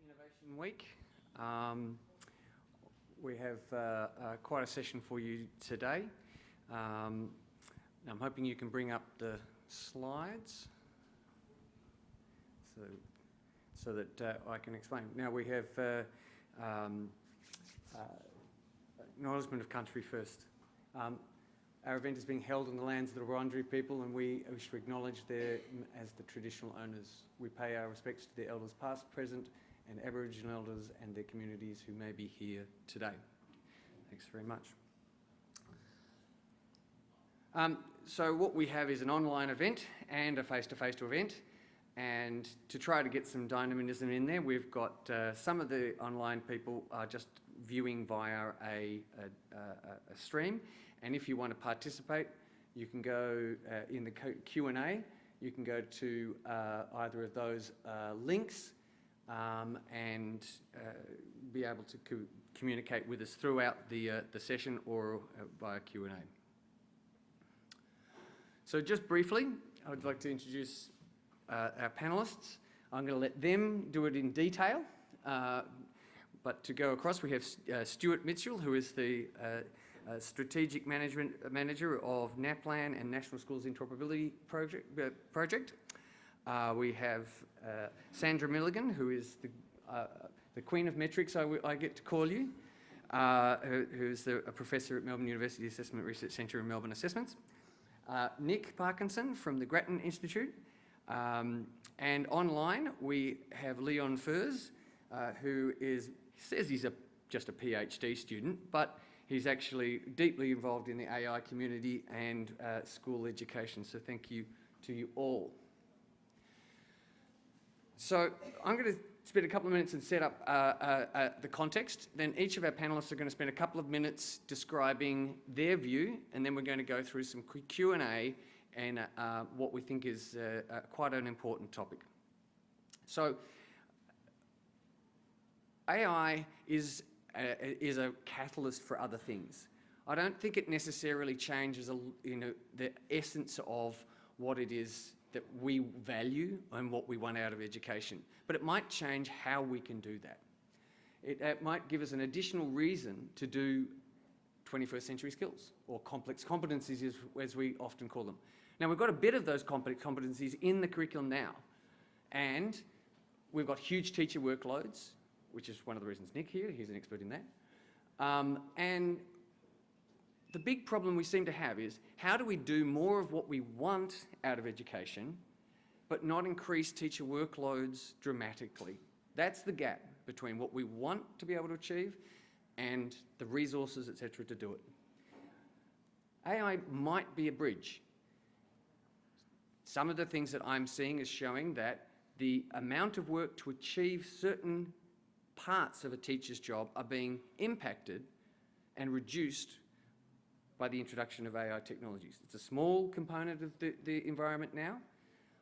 Innovation Week. We have quite a session for you today. I'm hoping you can bring up the slides so that I can explain. Now we have acknowledgement of country first. Our event is being held on the lands of the Wurundjeri people, and we wish to acknowledge them as the traditional owners. We pay our respects to the elders past, present, and Aboriginal elders and their communities who may be here today. Thanks very much. So what we have is an online event and a face-to-face event, and to try to get some dynamism in there, we've got some of the online people are just viewing via a stream, and if you want to participate, you can go in the Q&A, you can go to either of those links and be able to communicate with us throughout the session or via Q&A. So just briefly, I would like to introduce our panellists. I'm going to let them do it in detail, but to go across, we have Stuart Mitchell, who is the Strategic Management Manager of NAPLAN and National Schools Interoperability Project. We have Sandra Milligan, who is the Queen of Metrics, I get to call you, who's a Professor at Melbourne University Assessment Research Centre in Melbourne Assessments. Nick Parkinson from the Grattan Institute. And online, we have Leon Furs, who says he's just a PhD student, but he's actually deeply involved in the AI community and school education, so thank you to you all. So I'm going to spend a couple of minutes and set up the context. Then each of our panellists are going to spend a couple of minutes describing their view, and then we're going to go through some Q&A and what we think is quite an important topic. So AI is a catalyst for other things. I don't think it necessarily changes the essence of what it is that we value and what we want out of education, but it might change how we can do that. It might give us an additional reason to do 21st century skills, or complex competencies as we often call them. Now, we've got a bit of those complex competencies in the curriculum now, and we've got huge teacher workloads, which is one of the reasons Nick here, he's an expert in that. And the big problem we seem to have is, how do we do more of what we want out of education, but not increase teacher workloads dramatically? That's the gap between what we want to be able to achieve and the resources, etc., to do it. AI might be a bridge. Some of the things that I'm seeing is showing that the amount of work to achieve certain parts of a teacher's job are being impacted and reduced by the introduction of AI technologies. It's a small component of the environment now,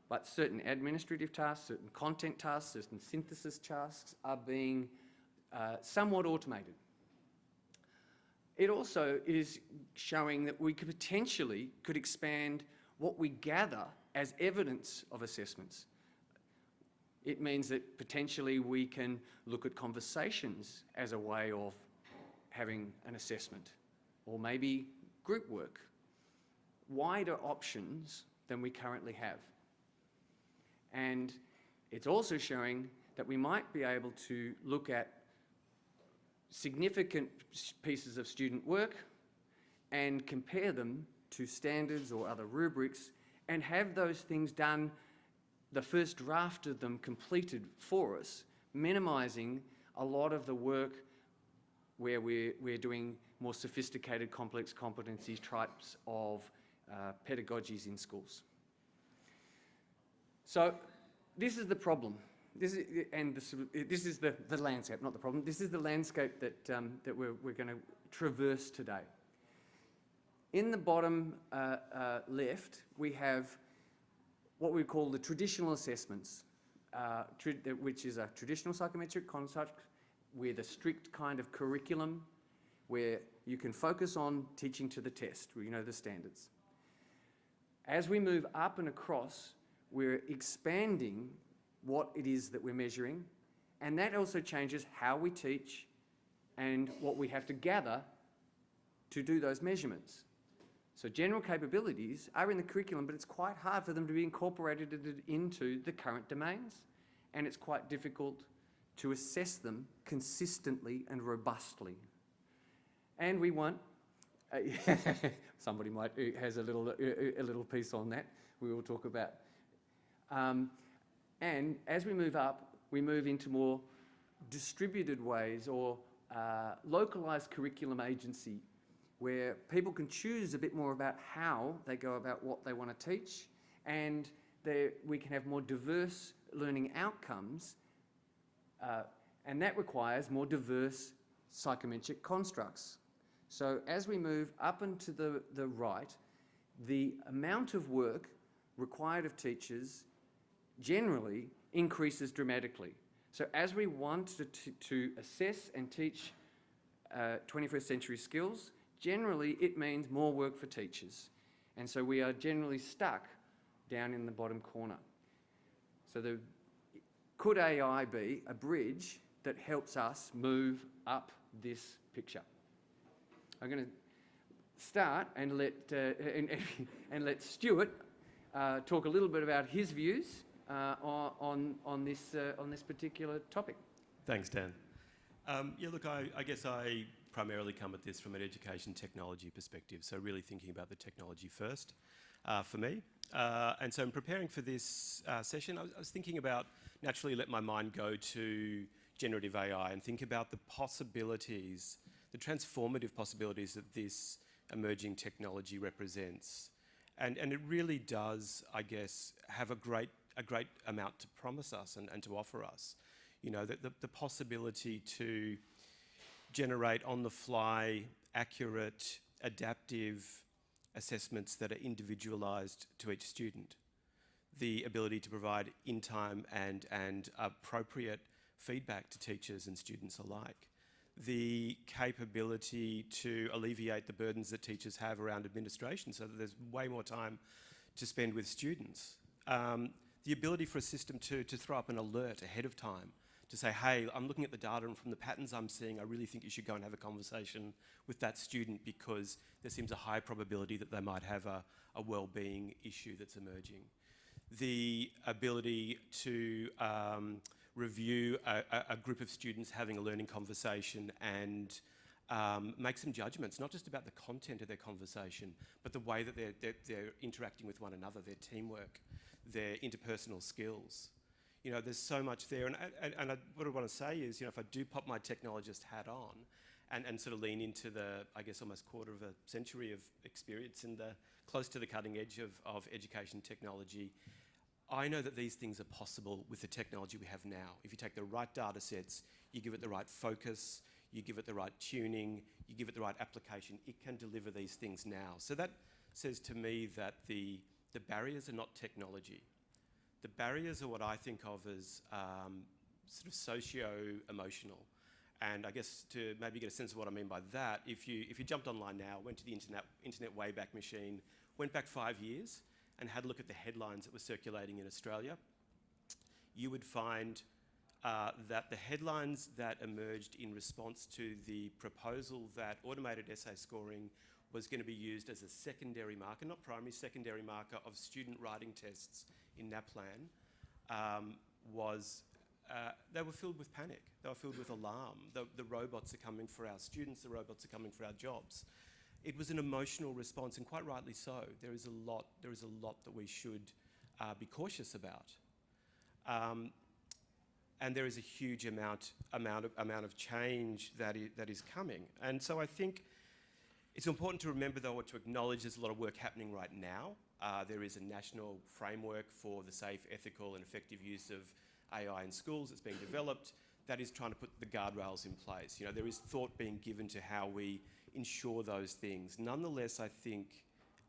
but certain administrative tasks, certain content tasks, certain synthesis tasks are being somewhat automated. It also is showing that we could potentially expand what we gather as evidence of assessments. It means that potentially we can look at conversations as a way of having an assessment, or maybe group work, wider options than we currently have. And it's also showing that we might be able to look at significant pieces of student work and compare them to standards or other rubrics and have those things done, the first draft of them completed for us, minimising a lot of the work where we're doing more sophisticated, complex competency types of pedagogies in schools. So this is the problem. This is the landscape, not the problem. This is the landscape that we're going to traverse today. In the bottom left, we have what we call the traditional assessments, which is a traditional psychometric construct with a strict kind of curriculum where you can focus on teaching to the test, where you know the standards. As we move up and across, we're expanding what it is that we're measuring And that also changes how we teach and what we have to gather to do those measurements. So general capabilities are in the curriculum, but it's quite hard for them to be incorporated into the current domains, and it's quite difficult to assess them consistently and robustly. And we want, somebody might has a little piece on that we will talk about. And as we move up, we move into more distributed ways or localised curriculum agency, where people can choose a bit more about how they go about what they want to teach, and we can have more diverse learning outcomes, and that requires more diverse psychometric constructs. So as we move up and to the right, the amount of work required of teachers generally increases dramatically. So as we want to assess and teach 21st century skills, generally it means more work for teachers. And so we are generally stuck down in the bottom corner. So could AI be a bridge that helps us move up this picture? I'm going to start and let Stuart talk a little bit about his views on this particular topic. Thanks, Dan. Yeah, look, I guess I primarily come at this from an education technology perspective, so really thinking about the technology first for me. And so in preparing for this session, I was thinking about, naturally let my mind go to generative AI and think about the possibilities, the transformative possibilities that this emerging technology represents. And it really does, I guess, have a great amount to promise us and to offer us. You know, the possibility to generate on-the-fly, accurate, adaptive assessments that are individualised to each student. The ability to provide in-time and appropriate feedback to teachers and students alike. The capability to alleviate the burdens that teachers have around administration so that there's way more time to spend with students. The ability for a system to throw up an alert ahead of time to say, hey, I'm looking at the data and from the patterns I'm seeing, I really think you should go and have a conversation with that student because there seems a high probability that they might have a well-being issue that's emerging. The ability to review a group of students having a learning conversation and make some judgments, not just about the content of their conversation, but the way that they're interacting with one another, their teamwork, their interpersonal skills. You know, there's so much there. And what I want to say is, you know, if I do pop my technologist hat on and sort of lean into the, I guess, almost quarter of a century of experience in close to the cutting edge of education technology, I know that these things are possible with the technology we have now. If you take the right data sets, you give it the right focus, you give it the right tuning, you give it the right application, it can deliver these things now. So that says to me that the barriers are not technology. The barriers are what I think of as sort of socio-emotional. And I guess to maybe get a sense of what I mean by that, if you jumped online now, went to the internet Wayback Machine, went back 5 years, and had a look at the headlines that were circulating in Australia, you would find that the headlines that emerged in response to the proposal that automated essay scoring was going to be used as a secondary marker, not primary, secondary marker of student writing tests in NAPLAN, they were filled with panic. They were filled with alarm. The robots are coming for our students, the robots are coming for our jobs. It was an emotional response, and quite rightly so. There is a lot that we should be cautious about. And there is a huge amount of change that is coming. And so I think it's important to remember, though, or to acknowledge there's a lot of work happening right now. There is a national framework for the safe, ethical and effective use of AI in schools that's being developed that is trying to put the guardrails in place. You know, there is thought being given to how we ensure those things. Nonetheless, I think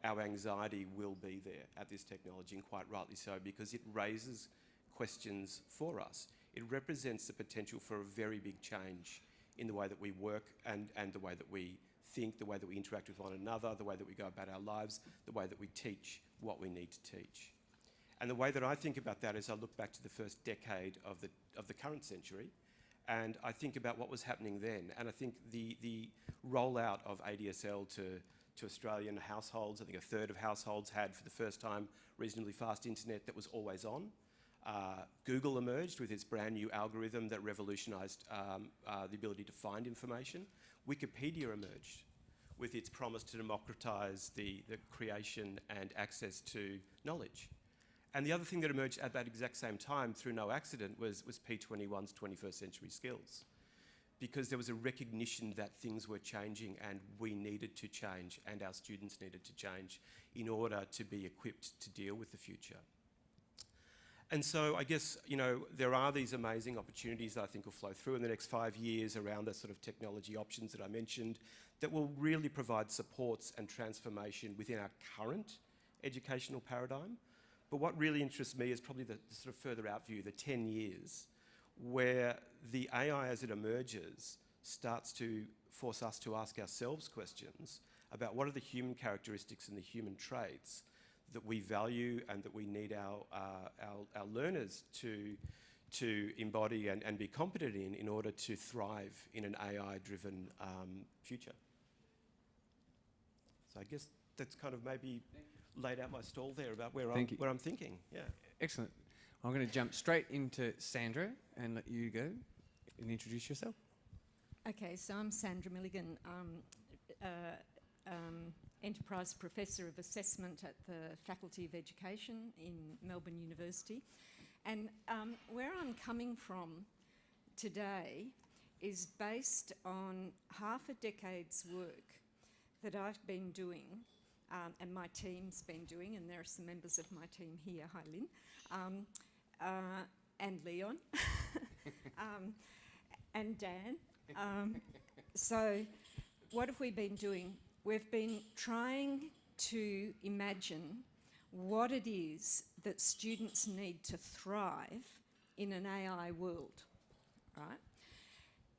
our anxiety will be there at this technology, and quite rightly so, because it raises questions for us. It represents the potential for a very big change in the way that we work and the way that we think, the way that we interact with one another, the way that we go about our lives, the way that we teach what we need to teach. And the way that I think about that is I look back to the first decade of the current century, and I think about what was happening then. And I think the rollout of ADSL to Australian households, I think a third of households had for the first time reasonably fast internet that was always on. Google emerged with its brand new algorithm that revolutionised the ability to find information. Wikipedia emerged with its promise to democratise the creation and access to knowledge. And the other thing that emerged at that exact same time, through no accident, was P21's 21st century skills. Because there was a recognition that things were changing and we needed to change and our students needed to change in order to be equipped to deal with the future. And so I guess, you know, there are these amazing opportunities that I think will flow through in the next 5 years around the sort of technology options that I mentioned that will really provide supports and transformation within our current educational paradigm. But what really interests me is probably the sort of further out view, the 10 years, where the AI as it emerges starts to force us to ask ourselves questions about what are the human characteristics and the human traits that we value and that we need our learners to embody and be competent in order to thrive in an AI-driven future. So I guess that's kind of maybe laid out my stall there about where I'm thinking. Yeah. Excellent. I'm going to jump straight into Sandra and let you go and introduce yourself. Okay, so I'm Sandra Milligan, Enterprise Professor of Assessment at the Faculty of Education in Melbourne University. And where I'm coming from today is based on half a decade's work that I've been doing and my team's been doing, and there are some members of my team here, hi Lynn, and Leon, and Dan. So what have we been doing? We've been trying to imagine what it is that students need to thrive in an AI world, right?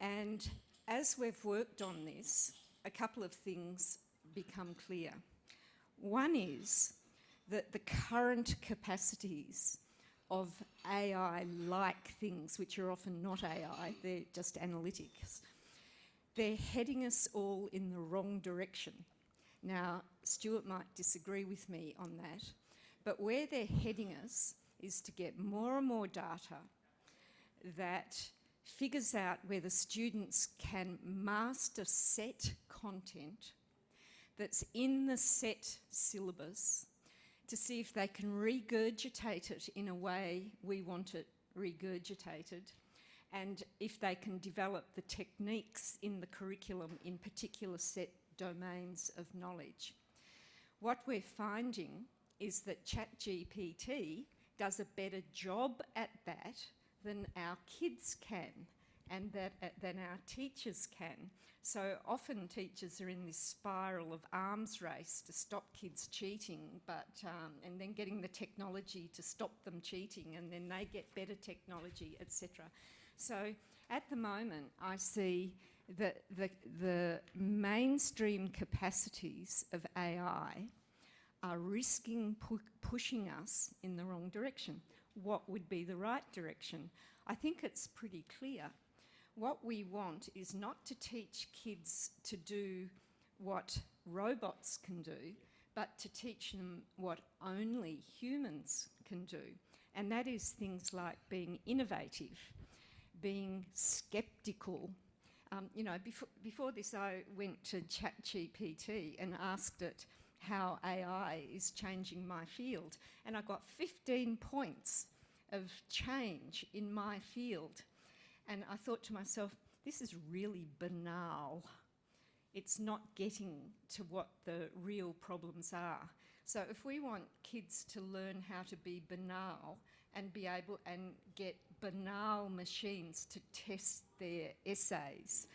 And as we've worked on this, a couple of things become clear. One is that the current capacities of AI-like things, which are often not AI, they're just analytics, they're heading us all in the wrong direction. Now, Stuart might disagree with me on that, but where they're heading us is to get more and more data that figures out whether students can master set content that's in the set syllabus to see if they can regurgitate it in a way we want it regurgitated, and if they can develop the techniques in the curriculum in particular set domains of knowledge. What we're finding is that ChatGPT does a better job at that than our kids can and than our teachers can. So often teachers are in this spiral of arms race to stop kids cheating, and then getting the technology to stop them cheating, and then they get better technology, etc. So at the moment, I see that the mainstream capacities of AI are risking pushing us in the wrong direction. What would be the right direction? I think it's pretty clear. What we want is not to teach kids to do what robots can do, but to teach them what only humans can do. And that is things like being innovative, being skeptical. You know, before this, I went to ChatGPT and asked it how AI is changing my field, and I got 15 points of change in my field. And I thought to myself, this is really banal. It's not getting to what the real problems are. So if we want kids to learn how to be banal and be able and get banal machines to test their essays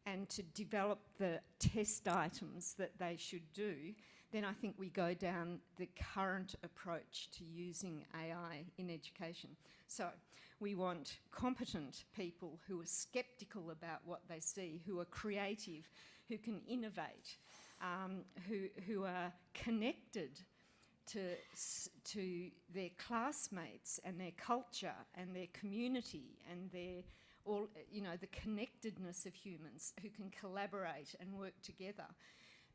and to develop the test items that they should do, then I think we go down the current approach to using AI in education. So we want competent people who are skeptical about what they see, who are creative, who can innovate, who are connected to their classmates and their culture and their community and their all, you know, the connectedness of humans who can collaborate and work together.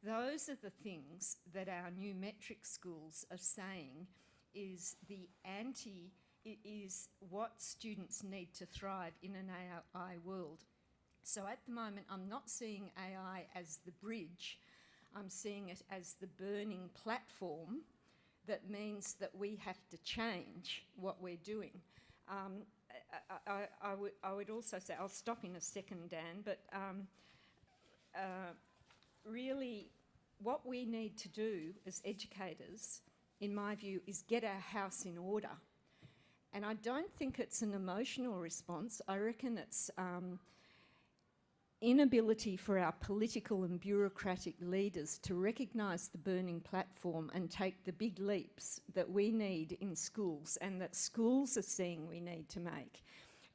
Those are the things that our new metric schools are saying is is what students need to thrive in an AI world. So at the moment, I'm not seeing AI as the bridge. I'm seeing it as the burning platform that means that we have to change what we're doing. I would also say, I'll stop in a second, Dan, but really what we need to do as educators, in my view, is get our house in order. And I don't think it's an emotional response. I reckon it's inability for our political and bureaucratic leaders to recognise the burning platform and take the big leaps that we need in schools and that schools are seeing we need to make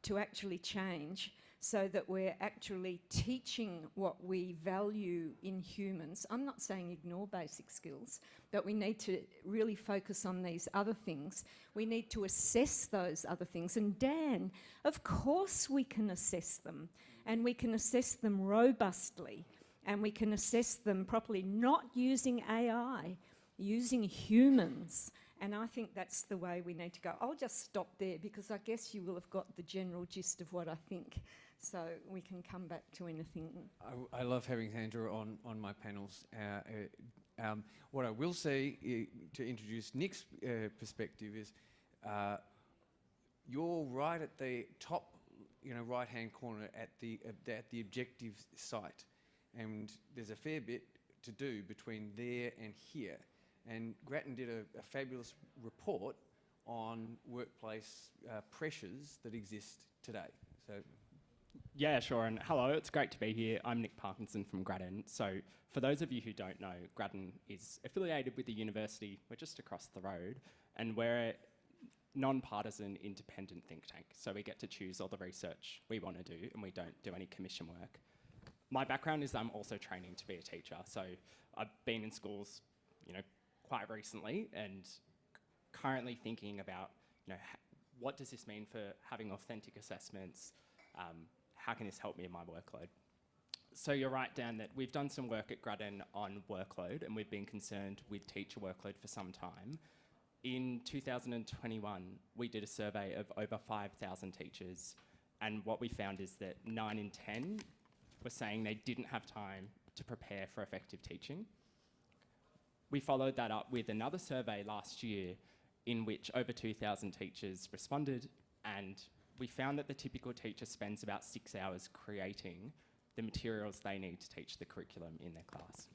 to actually change, so that we're actually teaching what we value in humans. I'm not saying ignore basic skills, but we need to really focus on these other things. We need to assess those other things. And Dan, of course we can assess them, and we can assess them robustly, and we can assess them properly, not using AI, using humans. And I think that's the way we need to go. I'll just stop there because I guess you will have got the general gist of what I think. So we can come back to anything. I love having Sandra on my panels. What I will say to introduce Nick's perspective is you're right at the top, right-hand corner at the objective site, and there's a fair bit to do between there and here. And Grattan did a fabulous report on workplace pressures that exist today. So. Yeah, sure, and hello, it's great to be here. I'm Nick Parkinson from Grattan. So for those of you who don't know, Grattan is affiliated with the university. We're just across the road, and we're a non-partisan independent think tank. So we get to choose all the research we want to do, and we don't do any commission work. My background is I'm also training to be a teacher. So I've been in schools, quite recently, and currently thinking about, what does this mean for having authentic assessments? How can this help me in my workload? So you're right, Dan, that we've done some work at Grattan on workload, and we've been concerned with teacher workload for some time. In 2021, we did a survey of over 5,000 teachers, and what we found is that 9 in 10 were saying they didn't have time to prepare for effective teaching. We followed that up with another survey last year in which over 2,000 teachers responded, and we found that the typical teacher spends about 6 hours creating the materials they need to teach the curriculum in their class.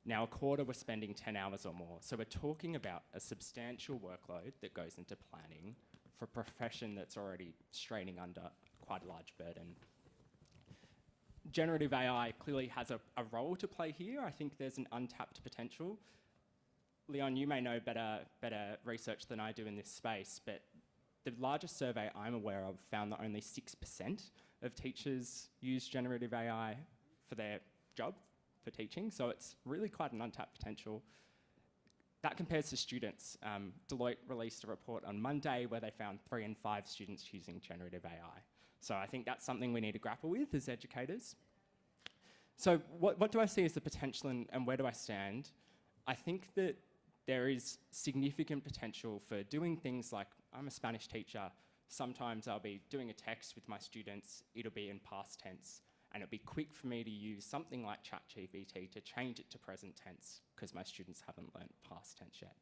Now, a quarter were spending 10 hours or more, so we're talking about a substantial workload that goes into planning for a profession that's already straining under quite a large burden. Generative AI clearly has a role to play here. I think there's an untapped potential. Leon, you may know better research than I do in this space, but the largest survey I'm aware of found that only 6% of teachers use generative AI for their job, for teaching, so it's really quite an untapped potential. That compares to students. Deloitte released a report on Monday where they found 3 in 5 students using generative AI. So I think that's something we need to grapple with as educators. So what do I see as the potential, and where do I stand? I think that there is significant potential for doing things like, I'm a Spanish teacher, sometimes I'll be doing a text with my students, it'll be in past tense, and it'll be quick for me to use something like ChatGPT to change it to present tense because my students haven't learnt past tense yet.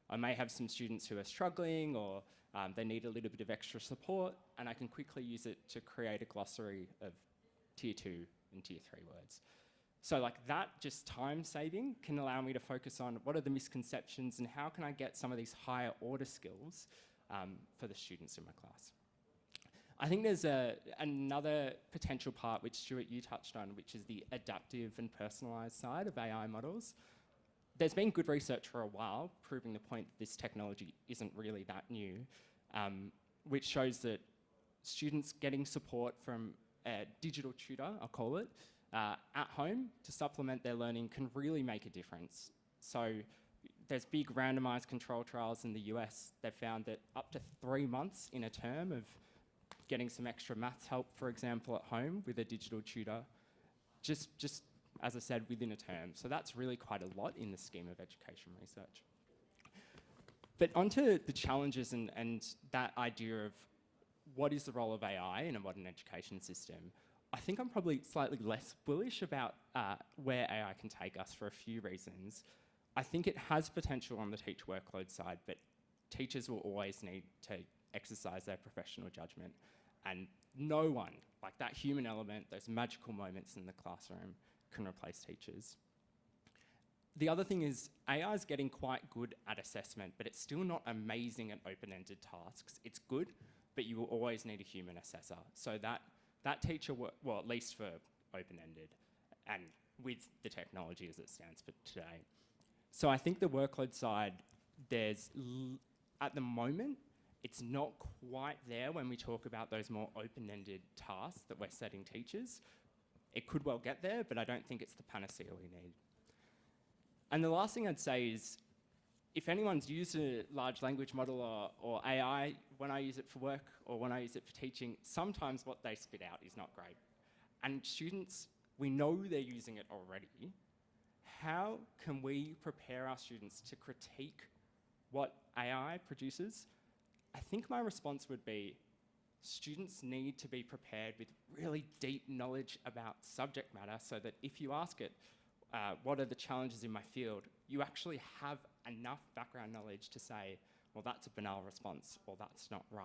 I may have some students who are struggling, or they need a little bit of extra support, and I can quickly use it to create a glossary of tier 2 and tier 3 words. So like that, just time saving can allow me to focus on what are the misconceptions and how can I get some of these higher order skills for the students in my class. I think there's another potential part which Stuart, you touched on, which is the adaptive and personalised side of AI models. There's been good research for a while proving the point that this technology isn't really that new, which shows that students getting support from a digital tutor, I'll call it, at home to supplement their learning can really make a difference. So there's big randomized control trials in the US. They've found that up to 3 months in a term of getting some extra maths help, for example, at home with a digital tutor, just as I said, within a term. So that's really quite a lot in the scheme of education research. But onto the challenges and that idea of what is the role of AI in a modern education system. I think I'm probably slightly less bullish about where AI can take us for a few reasons. I think it has potential on the teacher workload side, but teachers will always need to exercise their professional judgment. And no one, like that human element, those magical moments in the classroom, can replace teachers. The other thing is AI is getting quite good at assessment, but it's still not amazing at open-ended tasks. It's good, but you will always need a human assessor. So that teacher, well, at least for open-ended, and with the technology as it stands for today. So I think the workload side, at the moment, it's not quite there when we talk about those more open-ended tasks that we're setting teachers. It could well get there, but I don't think it's the panacea we need. And the last thing I'd say is, if anyone's used a large language model or AI, when I use it for work or when I use it for teaching, sometimes what they spit out is not great. And students, we know they're using it already. How can we prepare our students to critique what AI produces? I think my response would be, students need to be prepared with really deep knowledge about subject matter so that if you ask it, what are the challenges in my field, you actually have enough background knowledge to say, well, that's a banal response, or that's not right.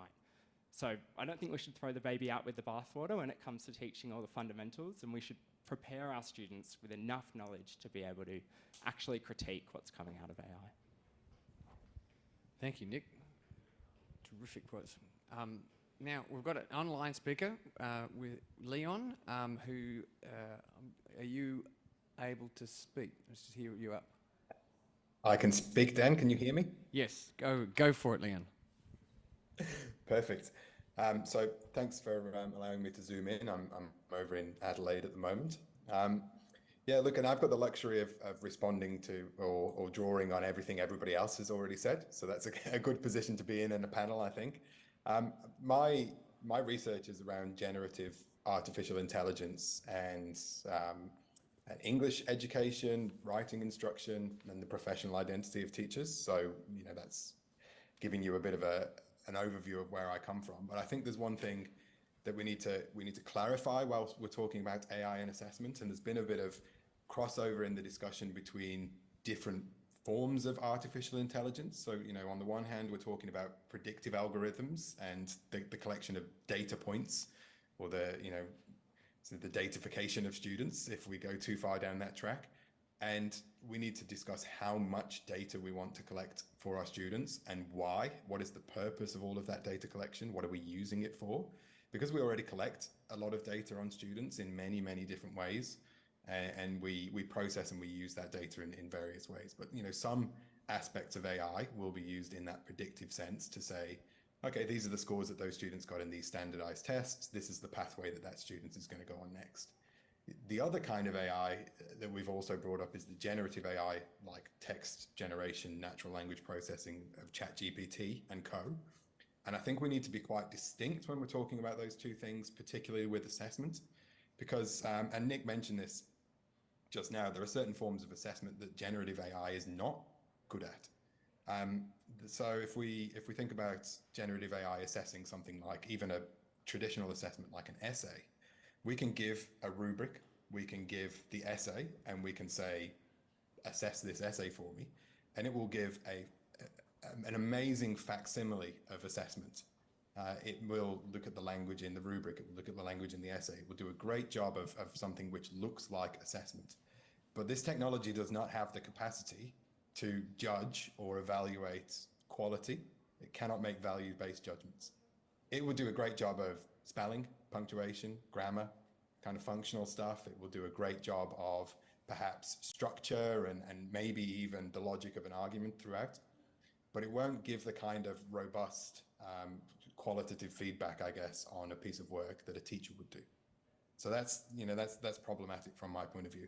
So I don't think we should throw the baby out with the bathwater when it comes to teaching all the fundamentals, and we should prepare our students with enough knowledge to be able to actually critique what's coming out of AI. Thank you, Nick. Terrific quotes. Now, we've got an online speaker with Leon, who, are you able to speak? Let's just hear you up. I can speak, Dan. Can you hear me? Yes, go for it, Leon. Perfect. So thanks for allowing me to zoom in. I'm over in Adelaide at the moment. Yeah, look, and I've got the luxury of responding to or drawing on everything everybody else has already said. So that's a good position to be in a panel, I think. My research is around generative artificial intelligence and English education, writing instruction, and the professional identity of teachers. So, you know, that's giving you a bit of an overview of where I come from. But I think there's one thing that we need to clarify while we're talking about AI and assessment. And there's been a bit of crossover in the discussion between different forms of artificial intelligence. So, you know, on the one hand, we're talking about predictive algorithms and the collection of data points, or so the datafication of students, if we go too far down that track. And we need to discuss how much data we want to collect for our students and why. What is the purpose of all of that data collection? What are we using it for? Because we already collect a lot of data on students in many, many different ways. And we process and we use that data in various ways. But, you know, some aspects of AI will be used in that predictive sense to say, okay, these are the scores that those students got in these standardized tests. This is the pathway that student is going to go on next. The other kind of AI that we've also brought up is the generative AI, like text generation, natural language processing of ChatGPT and co. And I think we need to be quite distinct when we're talking about those two things, particularly with assessment, because, and Nick mentioned this just now, there are certain forms of assessment that generative AI is not good at. So if we think about generative AI assessing something like even a traditional assessment like an essay, we can give a rubric, we can give the essay, and we can say, assess this essay for me, and it will give an amazing facsimile of assessment. It will look at the language in the rubric, it will look at the language in the essay, it will do a great job of something which looks like assessment. But this technology does not have the capacity to judge or evaluate quality. It cannot make value-based judgments. It will do a great job of spelling, punctuation, grammar, kind of functional stuff. It will do a great job of perhaps structure and maybe even the logic of an argument throughout. But it won't give the kind of robust qualitative feedback, I guess, on a piece of work that a teacher would do. So that's problematic from my point of view.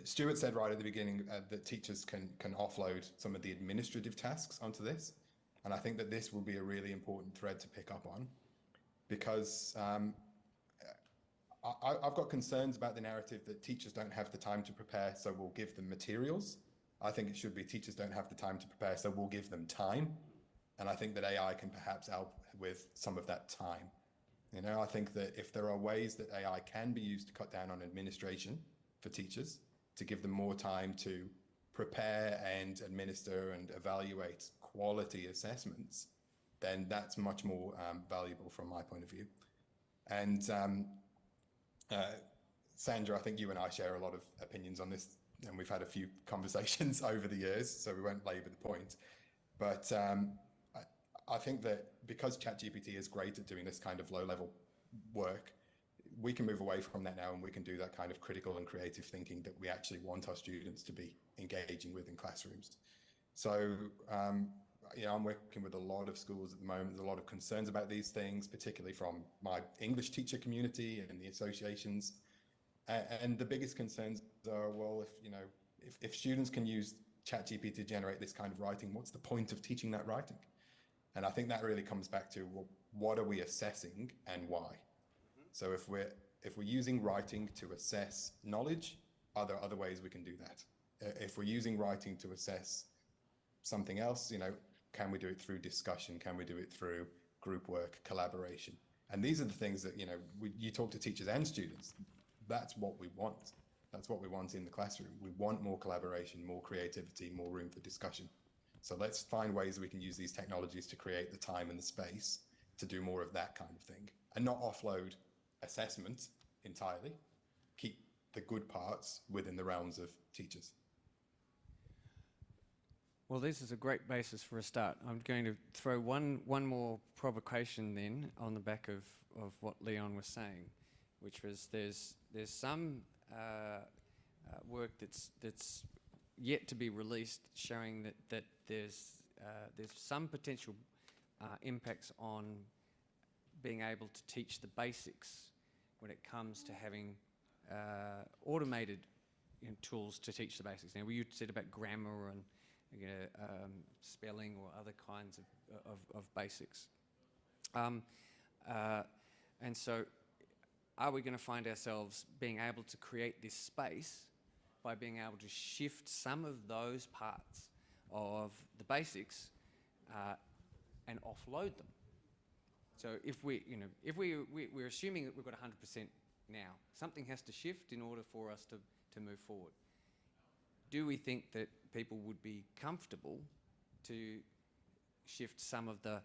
Stuart said right at the beginning that teachers can offload some of the administrative tasks onto this. And I think that this will be a really important thread to pick up on, because I've got concerns about the narrative that teachers don't have the time to prepare, so we'll give them materials. I think it should be teachers don't have the time to prepare, so we'll give them time. And I think that AI can perhaps help with some of that time. You know, I think that if there are ways that AI can be used to cut down on administration for teachers, to give them more time to prepare and administer and evaluate quality assessments, then that's much more valuable from my point of view. And Sandra, I think you and I share a lot of opinions on this, and we've had a few conversations over the years, so we won't labour the point. But I think that because ChatGPT is great at doing this kind of low-level work, we can move away from that now, and we can do that kind of critical and creative thinking that we actually want our students to be engaging with in classrooms. So, you know, I'm working with a lot of schools at the moment. There's a lot of concerns about these things, particularly from my English teacher community and the associations. And the biggest concerns are, well, if students can use ChatGPT to generate this kind of writing, what's the point of teaching that writing? And I think that really comes back to, well, what are we assessing and why? So if we're using writing to assess knowledge, are there other ways we can do that? If we're using writing to assess something else, you know, can we do it through discussion? Can we do it through group work, collaboration? And these are the things that, you know, you talk to teachers and students. That's what we want. That's what we want in the classroom. We want more collaboration, more creativity, more room for discussion. So let's find ways we can use these technologies to create the time and the space to do more of that kind of thing, and not offload assessment entirely. Keep the good parts within the realms of teachers. Well, this is a great basis for a start. I'm going to throw one more provocation then on the back of what Leon was saying, which was there's some work that's yet to be released showing that there's some potential impacts on being able to teach the basics when it comes to having automated tools to teach the basics. Now, you said about grammar and spelling or other kinds of basics. And so are we going to find ourselves being able to create this space by being able to shift some of those parts of the basics and offload them? So if we're assuming that we've got 100% now, something has to shift in order for us to move forward. Do we think that people would be comfortable to shift some of the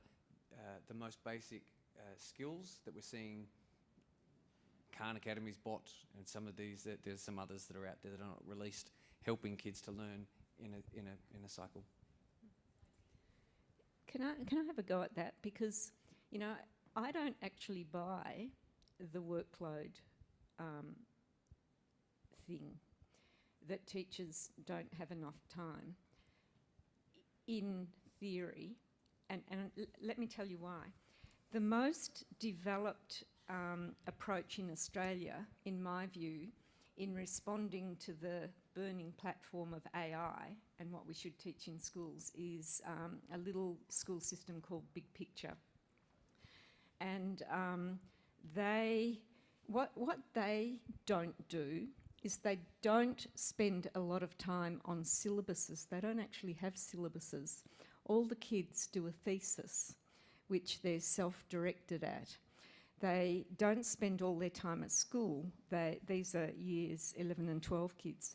most basic skills that we're seeing Khan Academy's bot, and some of these, there's some others that are out there that are not released, helping kids to learn in a cycle? Can I have a go at that? Because, you know, I don't actually buy the workload thing, that teachers don't have enough time. In theory, and let me tell you why. The most developed approach in Australia, in my view, in responding to the burning platform of AI and what we should teach in schools is a little school system called Big Picture. And what they don't do is they don't spend a lot of time on syllabuses. They don't actually have syllabuses. All the kids do a thesis, which they're self-directed at. They don't spend all their time at school. These are years 11 and 12 kids.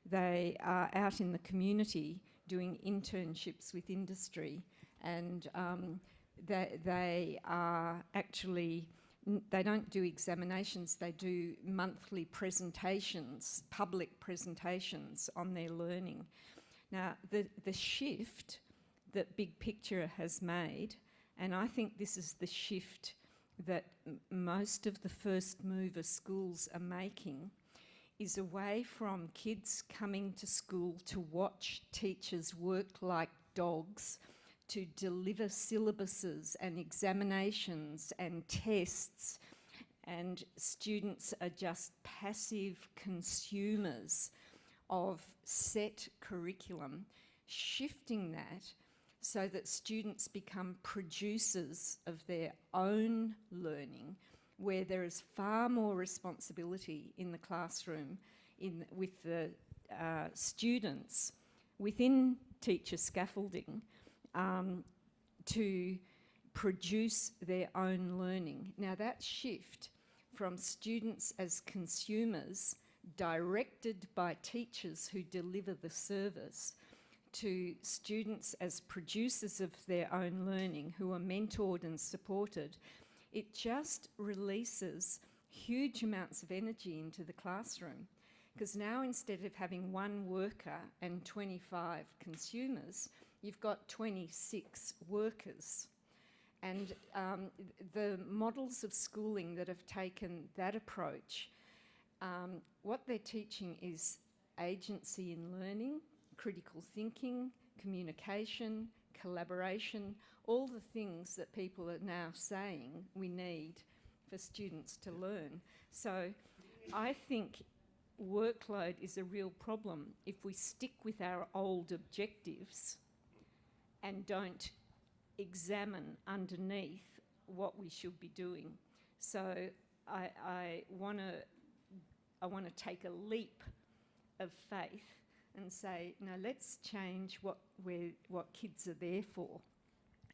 They are out in the community doing internships with industry, and they are actually, they don't do examinations, they do monthly presentations, public presentations on their learning. Now, the shift that Big Picture has made, and I think this is the shift that most of the first mover schools are making, is away from kids coming to school to watch teachers work like dogs to deliver syllabuses and examinations and tests, and students are just passive consumers of set curriculum, shifting that so that students become producers of their own learning, where there is far more responsibility in the classroom with the students within teacher scaffolding to produce their own learning. Now that shift from students as consumers directed by teachers who deliver the service to students as producers of their own learning who are mentored and supported, it just releases huge amounts of energy into the classroom. Because now instead of having one worker and 25 consumers, you've got 26 workers. And the models of schooling that have taken that approach, what they're teaching is agency in learning, critical thinking, communication, collaboration, all the things that people are now saying we need for students to learn. So I think workload is a real problem if we stick with our old objectives and don't examine underneath what we should be doing. So I want to take a leap of faith and say, no, let's change what kids are there for,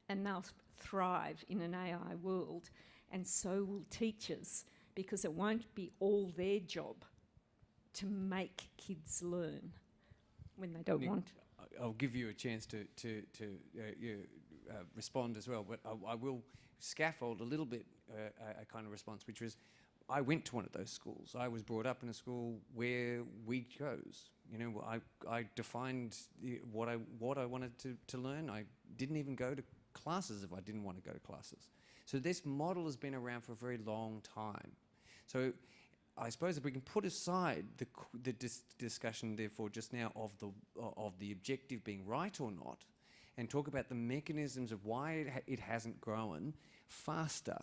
and they'll thrive in an AI world, and so will teachers, because it won't be all their job to make kids learn when they don't want to. I'll give you a chance to respond as well, but I will scaffold a little bit a kind of response, which was, I went to one of those schools. I was brought up in a school where we chose. You know, I defined what I wanted to learn. I didn't even go to classes if I didn't want to go to classes. So this model has been around for a very long time. So I suppose if we can put aside the discussion, therefore, just now of the objective being right or not, and talk about the mechanisms of why it hasn't grown faster,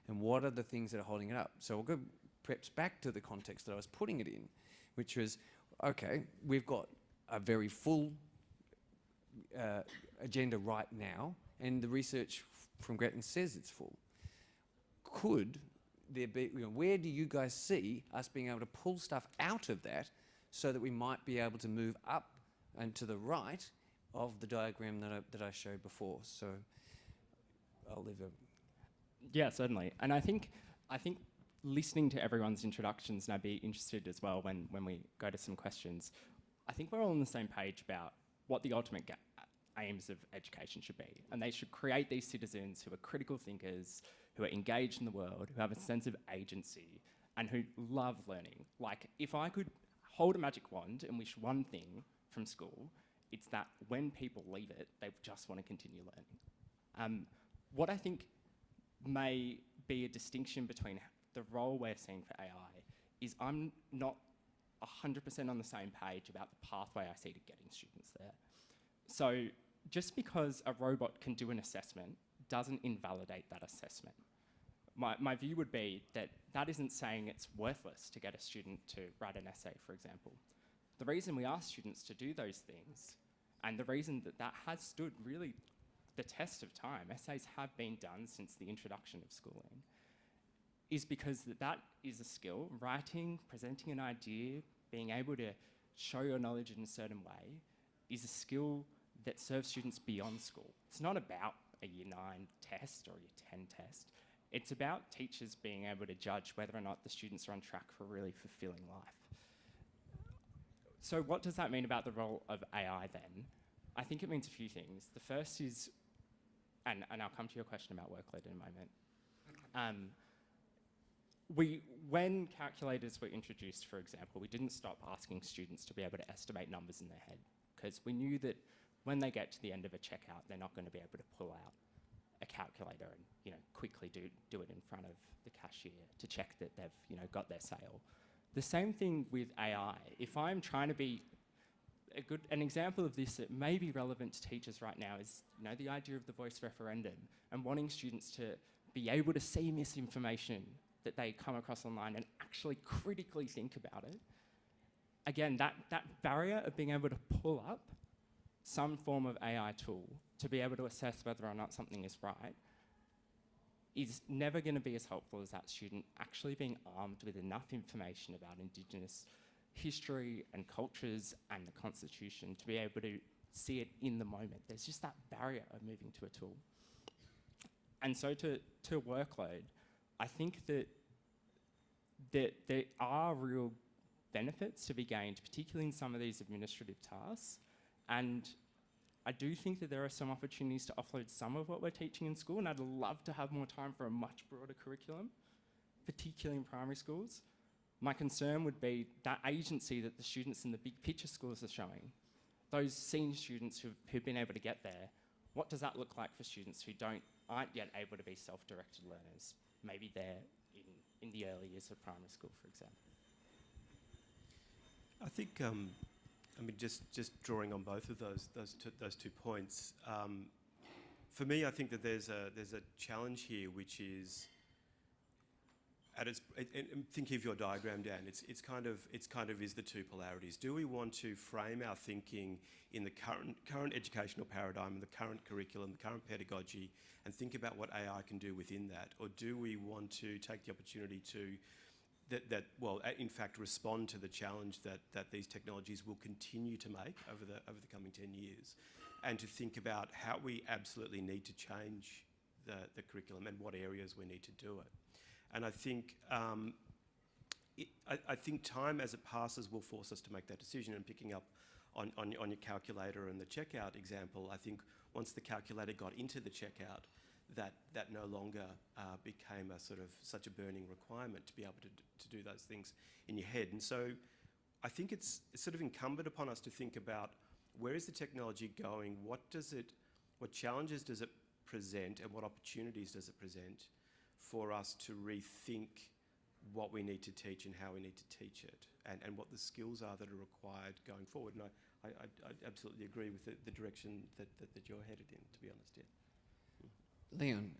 and what are the things that are holding it up. So we'll go perhaps back to the context that I was putting it in, which was, okay, we've got a very full agenda right now, and the research from Gretton says it's full. Could there be, where do you guys see us being able to pull stuff out of that so that we might be able to move up and to the right of the diagram that I showed before? So I'll leave it. Yeah, certainly. And I think listening to everyone's introductions, and I'd be interested as well when we go to some questions, I think we're all on the same page about what the ultimate aims of education should be. And they should create these citizens who are critical thinkers, who are engaged in the world, who have a sense of agency, and who love learning. Like, if I could hold a magic wand and wish one thing from school, it's that when people leave it, they just want to continue learning. What I think may be a distinction between the role we're seeing for AI is I'm not 100% on the same page about the pathway I see to getting students there. So just because a robot can do an assessment doesn't invalidate that assessment. My view would be that that isn't saying it's worthless to get a student to write an essay, for example. The reason we ask students to do those things, and the reason that has stood really the test of time, essays have been done since the introduction of schooling, is because that is a skill. Writing, presenting an idea, being able to show your knowledge in a certain way is a skill that serves students beyond school. It's not about a Year 9 test or a Year 10 test. It's about teachers being able to judge whether or not the students are on track for a really fulfilling life. So what does that mean about the role of AI then? I think it means a few things. The first is, and I'll come to your question about workload in a moment. When calculators were introduced, for example, we didn't stop asking students to be able to estimate numbers in their head, because we knew that when they get to the end of a checkout, they're not going to be able to pull out a calculator and quickly do it in front of the cashier to check that they've got their sale. The same thing with AI. If I'm trying to be an example of this that may be relevant to teachers right now is the idea of the voice referendum and wanting students to be able to see misinformation that they come across online and actually critically think about it. again, that barrier of being able to pull up some form of AI tool to be able to assess whether or not something is right is never going to be as helpful as that student actually being armed with enough information about Indigenous history and cultures and the Constitution to be able to see it in the moment. There's just that barrier of moving to a tool. And so to workload, I think that there are real benefits to be gained, particularly in some of these administrative tasks. And I do think that there are some opportunities to offload some of what we're teaching in school, and I'd love to have more time for a much broader curriculum, particularly in primary schools. My concern would be that agency that the students in the big picture schools are showing, those senior students who've been able to get there, what does that look like for students who aren't yet able to be self-directed learners? Maybe they're in the early years of primary school, for example. I think, I mean, just drawing on both of those two points. For me, I think that there's a challenge here, which is thinking of your diagram, Dan. It's kind of is the two polarities. Do we want to frame our thinking in the current educational paradigm, the current curriculum, the current pedagogy, and think about what AI can do within that, or do we want to take the opportunity to in fact, respond to the challenge that these technologies will continue to make over the coming 10 years, and to think about how we absolutely need to change the curriculum and what areas we need to do it. And I think I think time as it passes will force us to make that decision. And picking up on your calculator and the checkout example, I think once the calculator got into the checkout, that no longer became a sort of such a burning requirement to be able to do those things in your head. And so I think it's sort of incumbent upon us to think about where is the technology going, what challenges does it present, and what opportunities does it present for us to rethink what we need to teach and how we need to teach it, and what the skills are that are required going forward. And I absolutely agree with the direction that you're headed in, to be honest, yeah. Leon,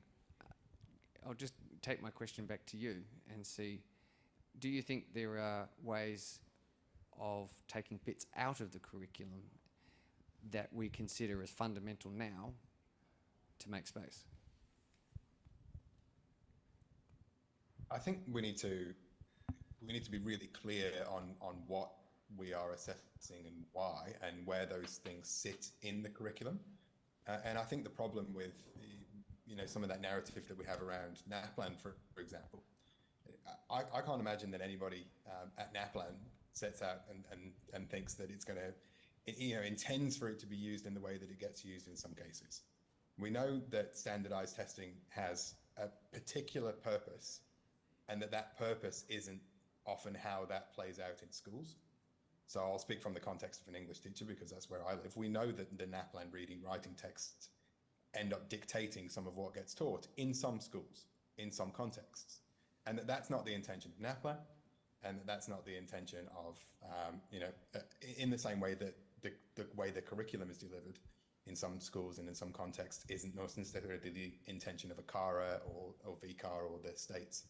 I'll just take my question back to you and see, do you think there are ways of taking bits out of the curriculum that we consider as fundamental now to make space? I think we need to be really clear on what we are assessing and why, and where those things sit in the curriculum. And I think the problem with some of that narrative that we have around NAPLAN, for example, I can't imagine that anybody at NAPLAN sets out and thinks that it's going to, intends for it to be used in the way that it gets used in some cases. We know that standardized testing has a particular purpose, and that purpose isn't often how that plays out in schools. So I'll speak from the context of an English teacher, because that's where I live. We know that the NAPLAN reading, writing texts end up dictating some of what gets taught in some schools, in some contexts. And that's not the intention of NAPLAN, and that's not the intention of, in the same way that the way the curriculum is delivered in some schools and in some contexts isn't necessarily the intention of ACARA or VCAR or the states.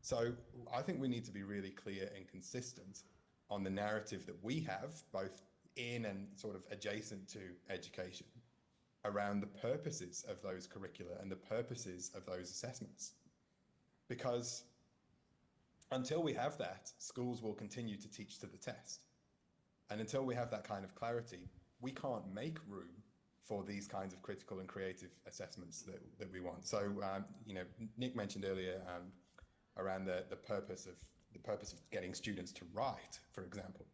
So I think we need to be really clear and consistent on the narrative that we have, both in and sort of adjacent to education, around the purposes of those curricula and the purposes of those assessments. Because until we have that, schools will continue to teach to the test. And until we have that kind of clarity, we can't make room for these kinds of critical and creative assessments that we want. So, Nick mentioned earlier around the purpose of getting students to write, for example.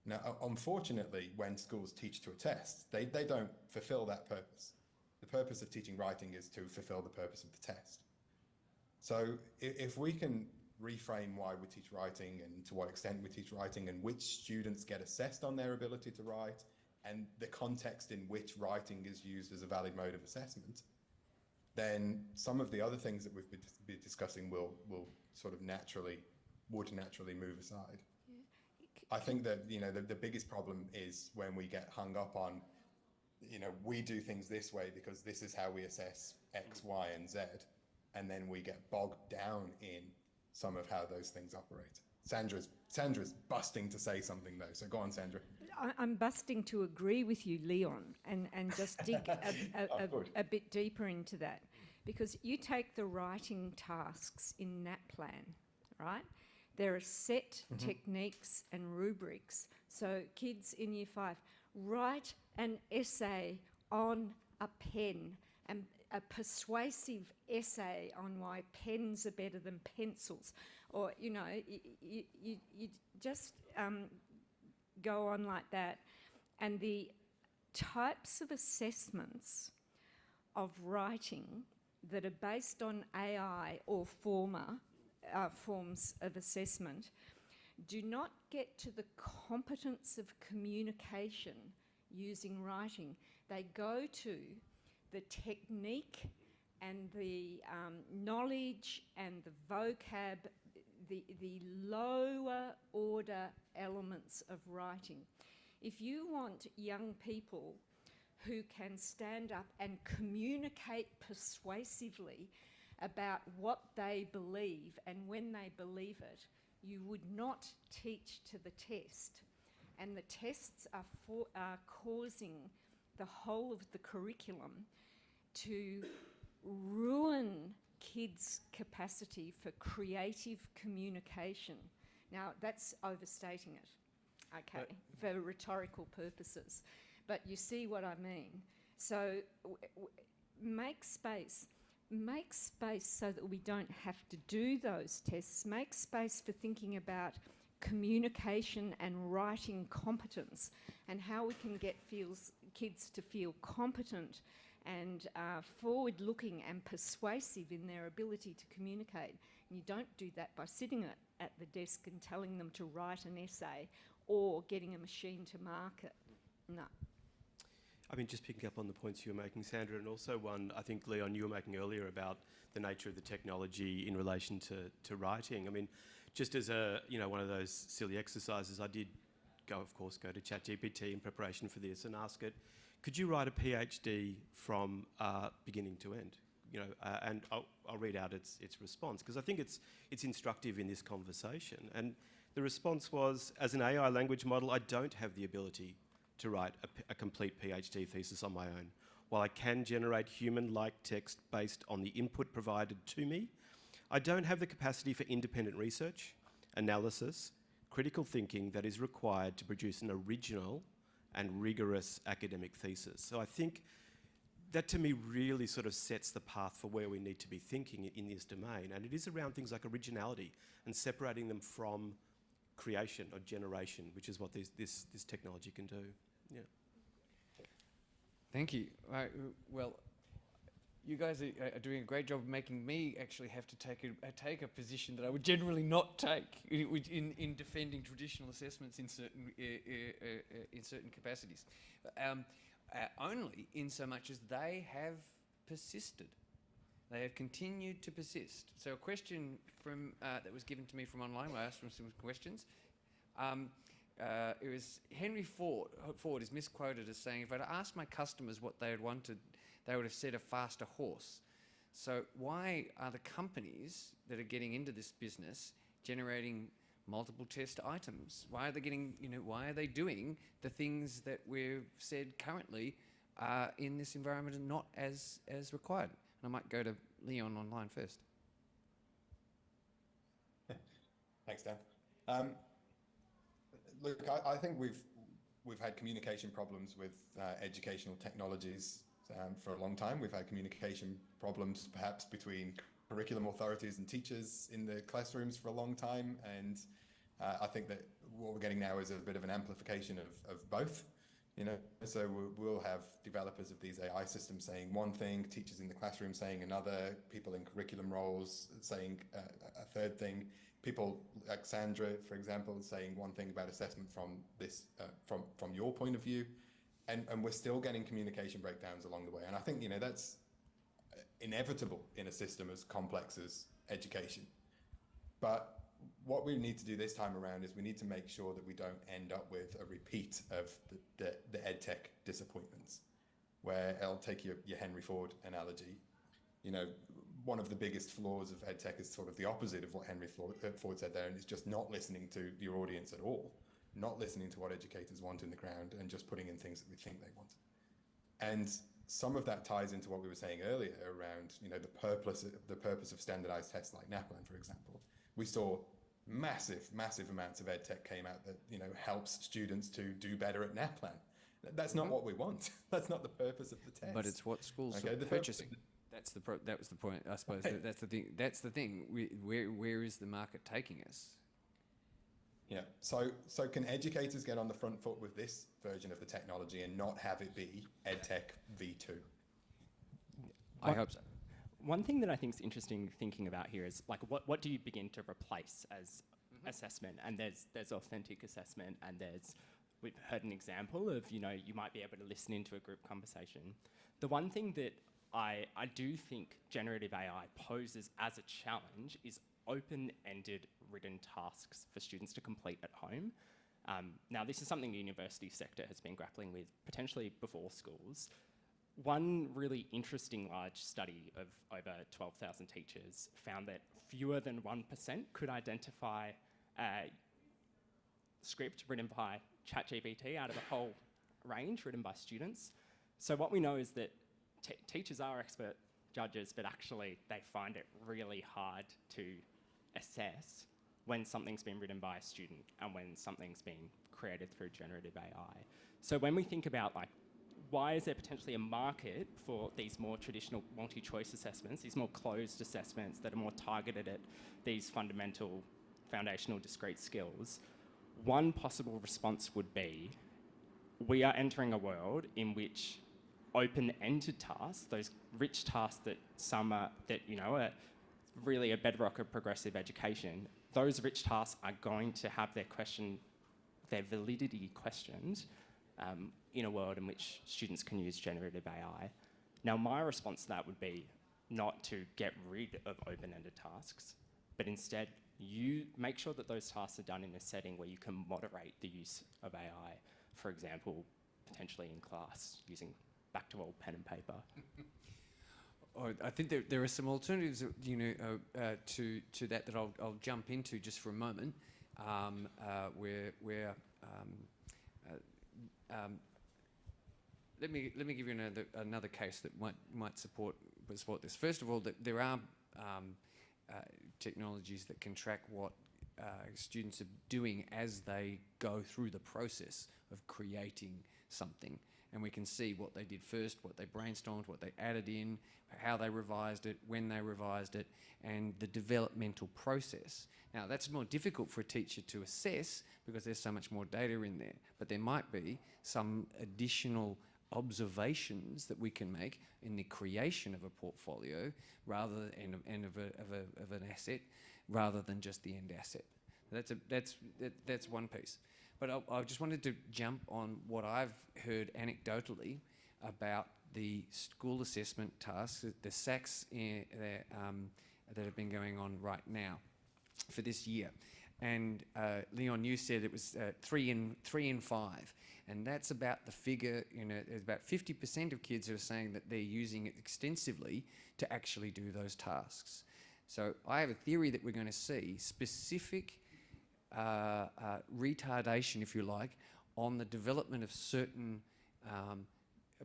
Now, unfortunately, when schools teach to a test, they don't fulfill that purpose. The purpose of teaching writing is to fulfill the purpose of the test. So if we can reframe why we teach writing and to what extent we teach writing and which students get assessed on their ability to write and the context in which writing is used as a valid mode of assessment, then some of the other things that we've been discussing would naturally move aside. I think that the biggest problem is when we get hung up on, we do things this way because this is how we assess X, Y, and Z, and then we get bogged down in some of how those things operate. Sandra's busting to say something though, so go on, Sandra. I'm busting to agree with you, Leon, and just dig a bit deeper into that. Because you take the writing tasks in NAPLAN, right? There are set techniques and rubrics. So kids in Year 5, write an essay on a pen, and a persuasive essay on why pens are better than pencils. Or, you know, you just go on like that. And the types of assessments of writing that are based on AI or forms of assessment do not get to the competence of communication using writing. They go to the technique and the knowledge and the vocab, the lower order elements of writing. If you want young people who can stand up and communicate persuasively about what they believe and when they believe it, you would not teach to the test. And the tests are causing the whole of the curriculum to ruin kids' capacity for creative communication. Now, that's overstating it, okay, for rhetorical purposes. But you see what I mean. So make space so that we don't have to do those tests. Make space for thinking about communication and writing competence and how we can get kids to feel competent and forward-looking and persuasive in their ability to communicate. And you don't do that by sitting at the desk and telling them to write an essay or getting a machine to mark it. No. I mean, just picking up on the points you were making, Sandra, and also one I think, Leon, you were making earlier about the nature of the technology in relation to writing. I mean, just as one of those silly exercises, I did go to ChatGPT in preparation for this and ask it, could you write a PhD from beginning to end? And I'll read out its response, because I think it's instructive in this conversation. And the response was, as an AI language model, I don't have the ability to write a complete PhD thesis on my own. While I can generate human-like text based on the input provided to me, I don't have the capacity for independent research, analysis, critical thinking that is required to produce an original and rigorous academic thesis. So I think that to me really sort of sets the path for where we need to be thinking in this domain. And it is around things like originality and separating them from creation or generation, which is what this technology can do. Yeah. Thank you. Well, you guys are doing a great job of making me actually have to take a position that I would generally not take in defending traditional assessments in certain capacities. Only in so much as they have persisted. They have continued to persist. So a question that was given to me from online, I asked them some questions. It was Henry Ford. Ford is misquoted as saying, if I'd asked my customers what they had wanted, they would have said a faster horse. So why are the companies that are getting into this business generating multiple test items? Why are they why are they doing the things that we've said currently in this environment and not as required? And I might go to Leon online first. Thanks, Dan. Look, I think we've had communication problems with educational technologies for a long time. We've had communication problems perhaps between curriculum authorities and teachers in the classrooms for a long time. And I think that what we're getting now is a bit of an amplification of both. So we'll have developers of these AI systems saying one thing, teachers in the classroom saying another, people in curriculum roles saying a third thing, people like Sandra, for example, saying one thing about assessment from this, from your point of view, and we're still getting communication breakdowns along the way. And I think that's inevitable in a system as complex as education. But what we need to do this time around is we need to make sure that we don't end up with a repeat of the EdTech disappointments, where I'll take your Henry Ford analogy. one of the biggest flaws of EdTech is sort of the opposite of what Henry Ford said there, and it's just not listening to your audience at all, not listening to what educators want in the ground, and just putting in things that we think they want. And some of that ties into what we were saying earlier around, the purpose of standardized tests like NAPLAN, for example. We saw massive amounts of EdTech came out that, helps students to do better at NAPLAN. That's not what we want. That's not the purpose of the test. But it's what schools are purchasing. That was the point, I suppose. That's the thing. That's the thing. Where is the market taking us? Yeah. So can educators get on the front foot with this version of the technology and not have it be EdTech V2? I hope so. One thing that I think is interesting thinking about here is like what do you begin to replace as assessment? And there's authentic assessment, and we've heard an example of, you might be able to listen into a group conversation. The one thing that I do think generative AI poses as a challenge is open-ended written tasks for students to complete at home. Now, this is something the university sector has been grappling with, potentially before schools. One really interesting large study of over 12,000 teachers found that fewer than 1% could identify a script written by ChatGPT out of a whole range written by students. So what we know is that teachers are expert judges, but actually they find it really hard to assess when something's been written by a student and when something's been created through generative AI. So when we think about why is there potentially a market for these more traditional multi-choice assessments, these more closed assessments that are more targeted at these fundamental, foundational, discrete skills, one possible response would be we are entering a world in which open-ended tasks, those rich tasks that are really a bedrock of progressive education, those rich tasks are going to have their validity questioned in a world in which students can use generative AI. Now, my response to that would be not to get rid of open-ended tasks, but instead you make sure that those tasks are done in a setting where you can moderate the use of AI, for example, potentially in class using back to old pen and paper. I think there are some alternatives, to that I'll jump into just for a moment, let me give you another case that might support this. First of all, there are technologies that can track what students are doing as they go through the process of creating something. And we can see what they did first, what they brainstormed, what they added in, how they revised it, when they revised it, and the developmental process. Now, that's more difficult for a teacher to assess because there's so much more data in there, but there might be some additional observations that we can make in the creation of a portfolio rather than of an asset, rather than just the end asset. That's one piece. But I just wanted to jump on what I've heard anecdotally about the school assessment tasks, the SACs that have been going on right now for this year. And Leon, you said it was 3 in 5. And that's about the figure, there's about 50% of kids who are saying that they're using it extensively to actually do those tasks. So I have a theory that we're going to see specific retardation, if you like, on the development of certain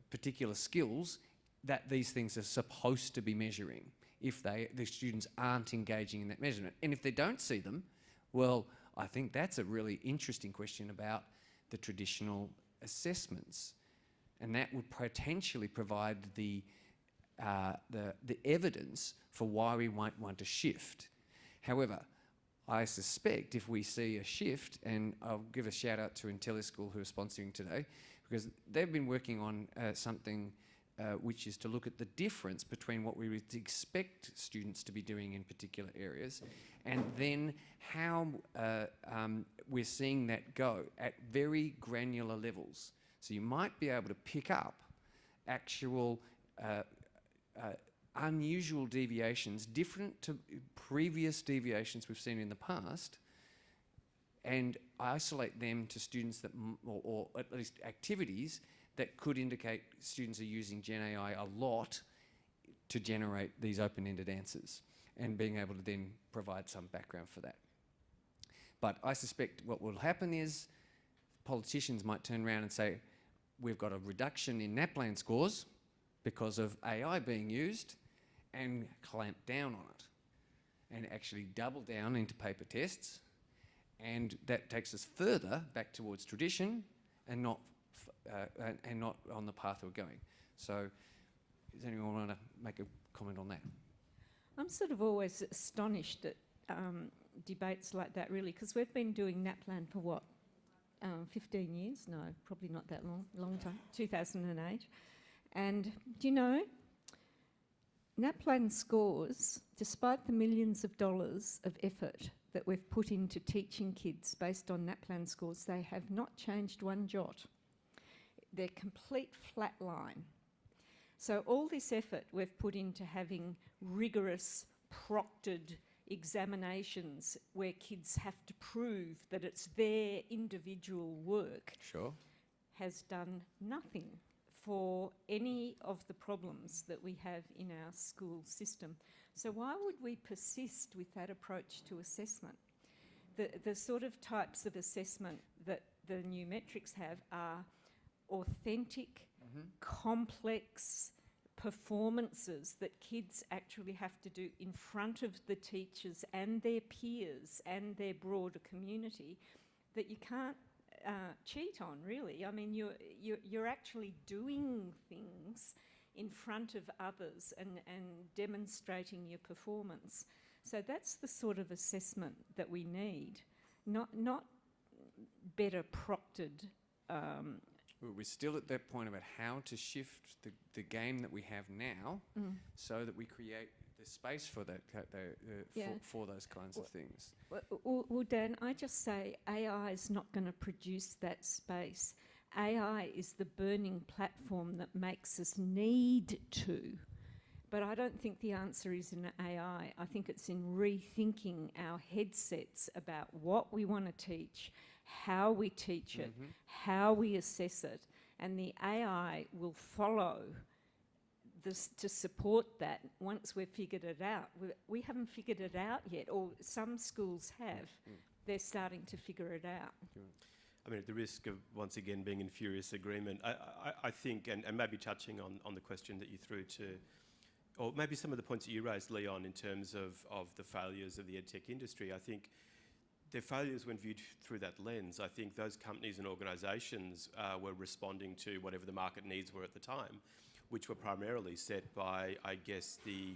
particular skills that these things are supposed to be measuring if the students aren't engaging in that measurement. And if they don't see them, well, I think that's a really interesting question about the traditional assessments. And that would potentially provide the evidence for why we might want to shift. However, I suspect if we see a shift, and I'll give a shout out to IntelliSchool who are sponsoring today, because they've been working on something which is to look at the difference between what we would expect students to be doing in particular areas, and then how we're seeing that go at very granular levels. So you might be able to pick up actual unusual deviations, different to previous deviations we've seen in the past, and isolate them to students that, or at least activities that could indicate students are using Gen AI a lot to generate these open-ended answers and being able to then provide some background for that. But I suspect what will happen is politicians might turn around and say, we've got a reduction in NAPLAN scores because of AI being used, and clamp down on it and actually double down into paper tests, and that takes us further back towards tradition and not on the path we're going. So does anyone want to make a comment on that? I'm sort of always astonished at debates like that, really, because we've been doing NAPLAN for what, 15 years? No, probably not that long time, 2008. And do you know, NAPLAN scores, despite the millions of dollars of effort that we've put into teaching kids based on NAPLAN scores, they have not changed one jot. They're complete flat line. So all this effort we've put into having rigorous, proctored examinations where kids have to prove that it's their individual work has done nothing for any of the problems that we have in our school system. So why would we persist with that approach to assessment? The sort of types of assessment that the new metrics have are authentic, complex performances that kids actually have to do in front of the teachers and their peers and their broader community that you can't cheat on, really. I mean, you're actually doing things in front of others and demonstrating your performance. So that's the sort of assessment that we need, not better proctored. We're still at that point about how to shift the game that we have now so that we create the space for that for those kinds of things. Well, Dan, I just say AI is not going to produce that space. AI is the burning platform that makes us need to. But I don't think the answer is in AI. I think it's in rethinking our headsets about what we want to teach, how we teach it, how we assess it, and the AI will follow this to support that once we've figured it out. We haven't figured it out yet, or some schools have. They're starting to figure it out. I mean, at the risk of once again being in furious agreement, I think, and maybe touching on the question that you threw to, or maybe some of the points that you raised, Leon, in terms of the failures of the edtech industry, I think their failures when viewed through that lens, I think those companies and organisations were responding to whatever the market needs were at the time, which were primarily set by, I guess, the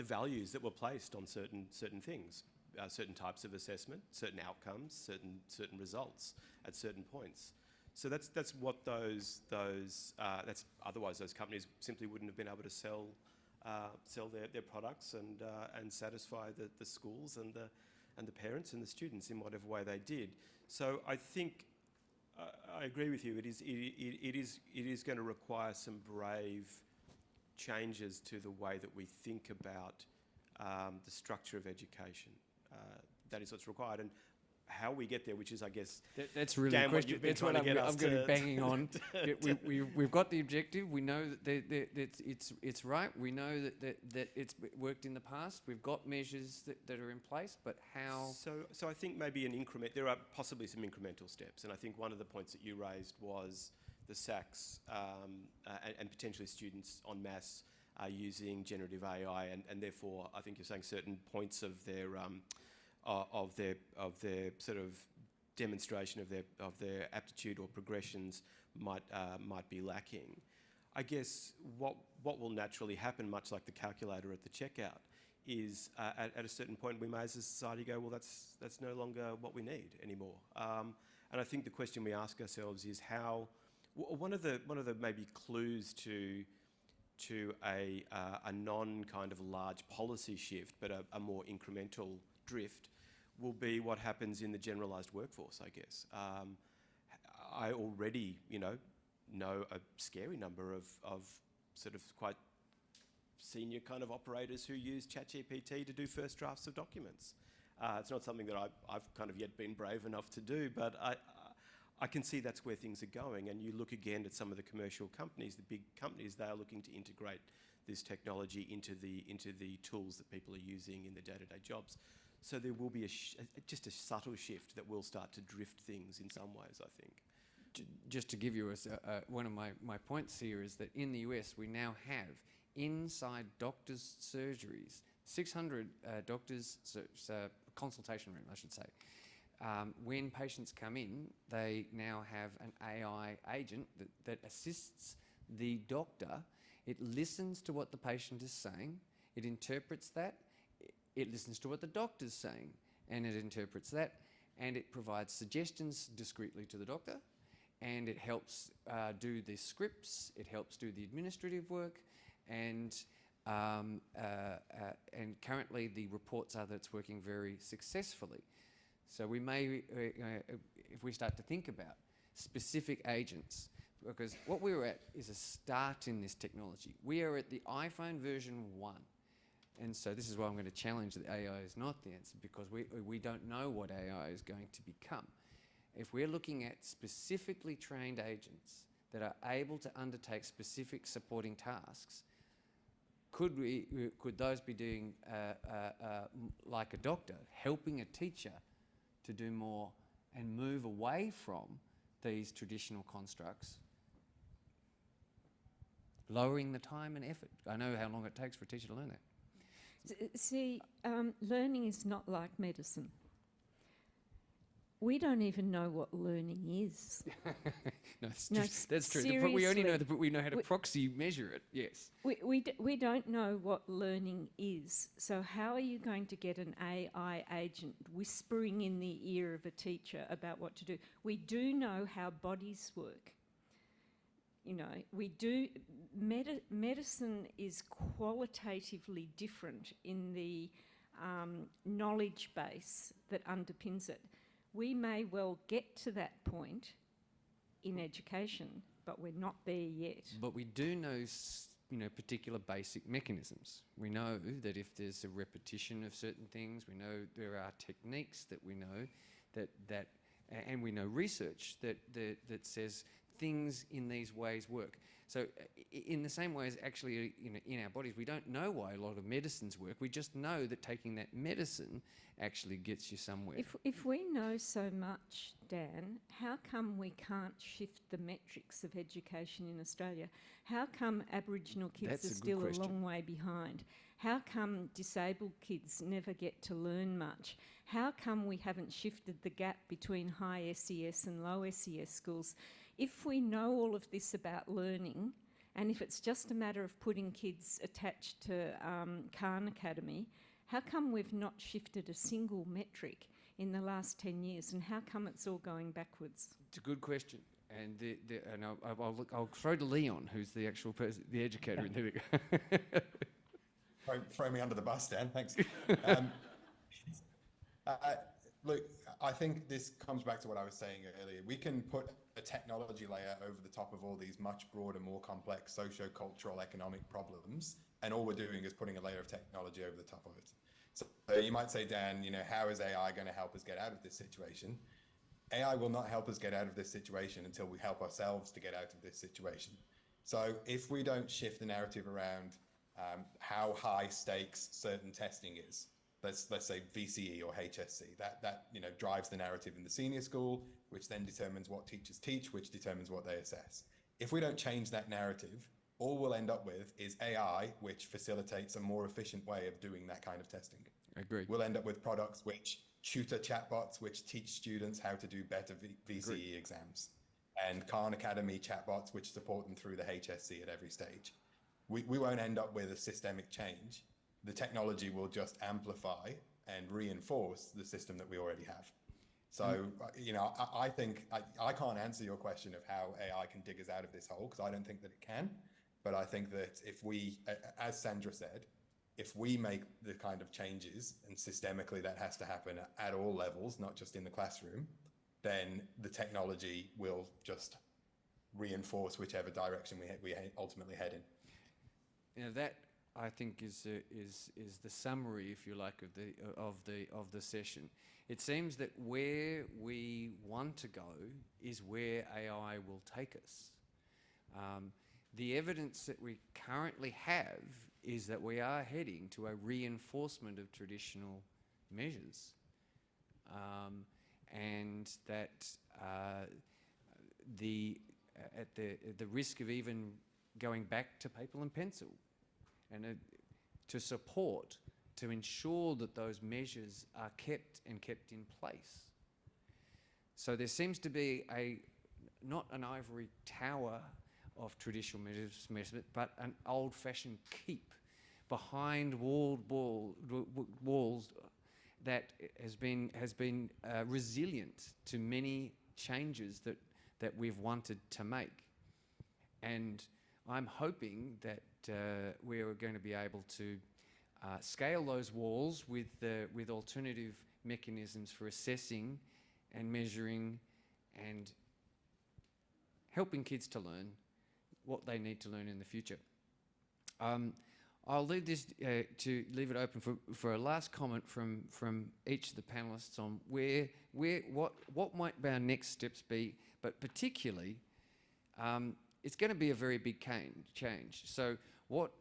values that were placed on certain things, certain types of assessment, certain outcomes, certain results at certain points. So that's what those otherwise those companies simply wouldn't have been able to sell their products and satisfy the schools and the parents and the students in whatever way they did. So I think I agree with you. It is going to require some brave changes to the way that we think about the structure of education. That is what's required, and how we get there, which is, I guess, that's really the question. That's what I'm going to be banging on. We've got the objective. We know that it's right. We know that it's worked in the past. We've got measures that are in place, but how? So I think maybe an increment. There are possibly some incremental steps, and I think one of the points that you raised was the SACs and potentially students en masse are using generative AI, and therefore I think you're saying certain points of their sort of demonstration of their aptitude or progressions might be lacking. I guess what will naturally happen, much like the calculator at the checkout, is at a certain point we may as a society go, well, that's no longer what we need anymore. And I think the question we ask ourselves is how. One of the maybe clues to a non kind of large policy shift, but a more incremental drift, will be what happens in the generalised workforce, I guess. I already, know a scary number of sort of quite senior kind of operators who use ChatGPT to do first drafts of documents. It's not something that I've kind of yet been brave enough to do, but I can see that's where things are going. And you look again at some of the commercial companies, the big companies, they are looking to integrate this technology into the tools that people are using in their day-to-day jobs. So there will be just a subtle shift that will start to drift things in some ways, I think. Just to give you one of my points here is that in the US we now have inside doctors' surgeries, 600 doctors' consultation room, I should say. When patients come in, they now have an AI agent that assists the doctor. It listens to what the patient is saying, it interprets that, it listens to what the doctor's saying, and it interprets that, and it provides suggestions discreetly to the doctor, and it helps do the scripts, it helps do the administrative work, and currently the reports are that it's working very successfully. So we may, if we start to think about specific agents, because what we're at is a start in this technology. We are at the iPhone version 1. And so this is why I'm going to challenge that AI is not the answer, because we don't know what AI is going to become. If we're looking at specifically trained agents that are able to undertake specific supporting tasks, could those be doing like a doctor, helping a teacher to do more and move away from these traditional constructs, lowering the time and effort? I know how long it takes for a teacher to learn that. See, learning is not like medicine. We don't even know what learning is. No, that's true. But we only know that we know how to proxy measure it, yes. We don't know what learning is. So how are you going to get an AI agent whispering in the ear of a teacher about what to do? We do know how bodies work. You know, we do. Medicine is qualitatively different in the knowledge base that underpins it. We may well get to that point in education, but we're not there yet. But we do know, particular basic mechanisms. We know that if there's a repetition of certain things, we know there are techniques that we know and we know research that says things in these ways work. So in the same way as actually in our bodies, we don't know why a lot of medicines work. We just know that taking that medicine actually gets you somewhere. If we know so much, Dan, how come we can't shift the metrics of education in Australia? How come Aboriginal kids are still a long way behind? How come disabled kids never get to learn much? How come we haven't shifted the gap between high SES and low SES schools? If we know all of this about learning, and if it's just a matter of putting kids attached to Khan Academy, how come we've not shifted a single metric in the last 10 years, and how come it's all going backwards? It's a good question, and I'll throw to Leon, who's the actual person, the educator. And there we go. Throw me under the bus, Dan. Thanks. Look, I think this comes back to what I was saying earlier. We can put a technology layer over the top of all these much broader, more complex socio-cultural, economic problems, and all we're doing is putting a layer of technology over the top of it. So you might say, Dan, how is AI going to help us get out of this situation? AI will not help us get out of this situation until we help ourselves to get out of this situation. So if we don't shift the narrative around how high stakes certain testing is, let's say VCE or HSC, that drives the narrative in the senior school, which then determines what teachers teach, which determines what they assess. If we don't change that narrative, all we'll end up with is AI, which facilitates a more efficient way of doing that kind of testing. I agree. We'll end up with products which tutor chatbots, which teach students how to do better VCE exams, and Khan Academy chatbots, which support them through the HSC at every stage. We won't end up with a systemic change. The technology will just amplify and reinforce the system that we already have. So, I think I can't answer your question of how AI can dig us out of this hole, because I don't think that it can. But I think that if we, as Sandra said, if we make the kind of changes, and systemically that has to happen at all levels, not just in the classroom, then the technology will just reinforce whichever direction we ultimately head in. That, I think, is the summary, if you like, of the session. It seems that where we want to go is where AI will take us. the evidence that we currently have is that we are heading to a reinforcement of traditional measures, and that at the risk of even going back to paper and pencil, and to support, to ensure that those measures are kept in place. So there seems to be not an ivory tower of traditional measurement, but an old-fashioned keep behind walls that has been resilient to many changes that we've wanted to make. And I'm hoping that we're going to be able to scale those walls with alternative mechanisms for assessing and measuring and helping kids to learn what they need to learn in the future. I'll leave this leave it open for a last comment from each of the panellists on what might our next steps be, but particularly it's going to be a very big change. So what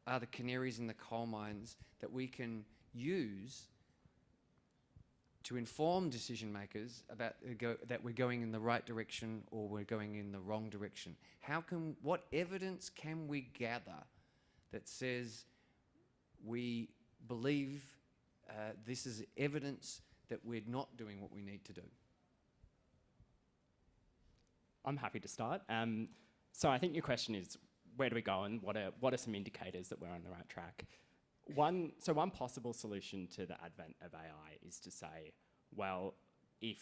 are the canaries in the coal mines that we can use to inform decision makers about that we're going in the right direction or we're going in the wrong direction? What evidence can we gather that says we believe this is evidence that we're not doing what we need to do? I'm happy to start. So I think your question is, where do we go, and what are some indicators that we're on the right track? One possible solution to the advent of AI is to say, well, if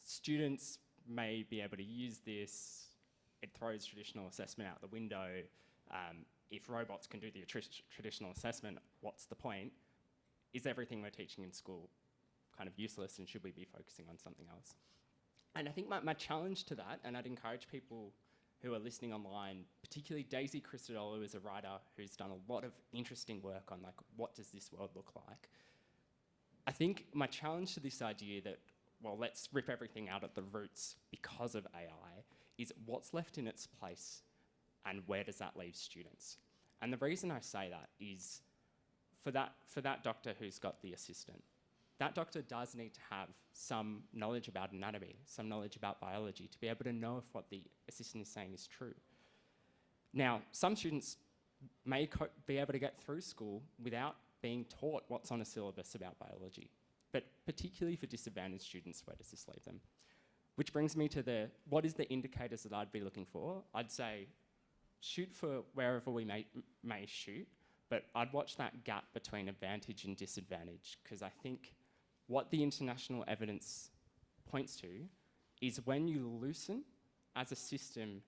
students may be able to use this, it throws traditional assessment out the window. If robots can do the traditional assessment, what's the point? Is everything we're teaching in school kind of useless, and should we be focusing on something else? And I think my challenge to that, and I'd encourage people who are listening online, particularly Daisy Christodoulou is a writer who's done a lot of interesting work on like, what does this world look like? I think my challenge to this idea that, well, let's rip everything out at the roots because of AI is what's left in its place and where does that leave students? And the reason I say that is for that doctor who's got the assistant, that doctor does need to have some knowledge about anatomy, some knowledge about biology to be able to know if what the assistant is saying is true. Now, some students may be able to get through school without being taught what's on a syllabus about biology, but particularly for disadvantaged students, where does this leave them? Which brings me to what is the indicators that I'd be looking for? I'd say shoot for wherever we may shoot, but I'd watch that gap between advantage and disadvantage, because I think what the international evidence points to is when you loosen as a system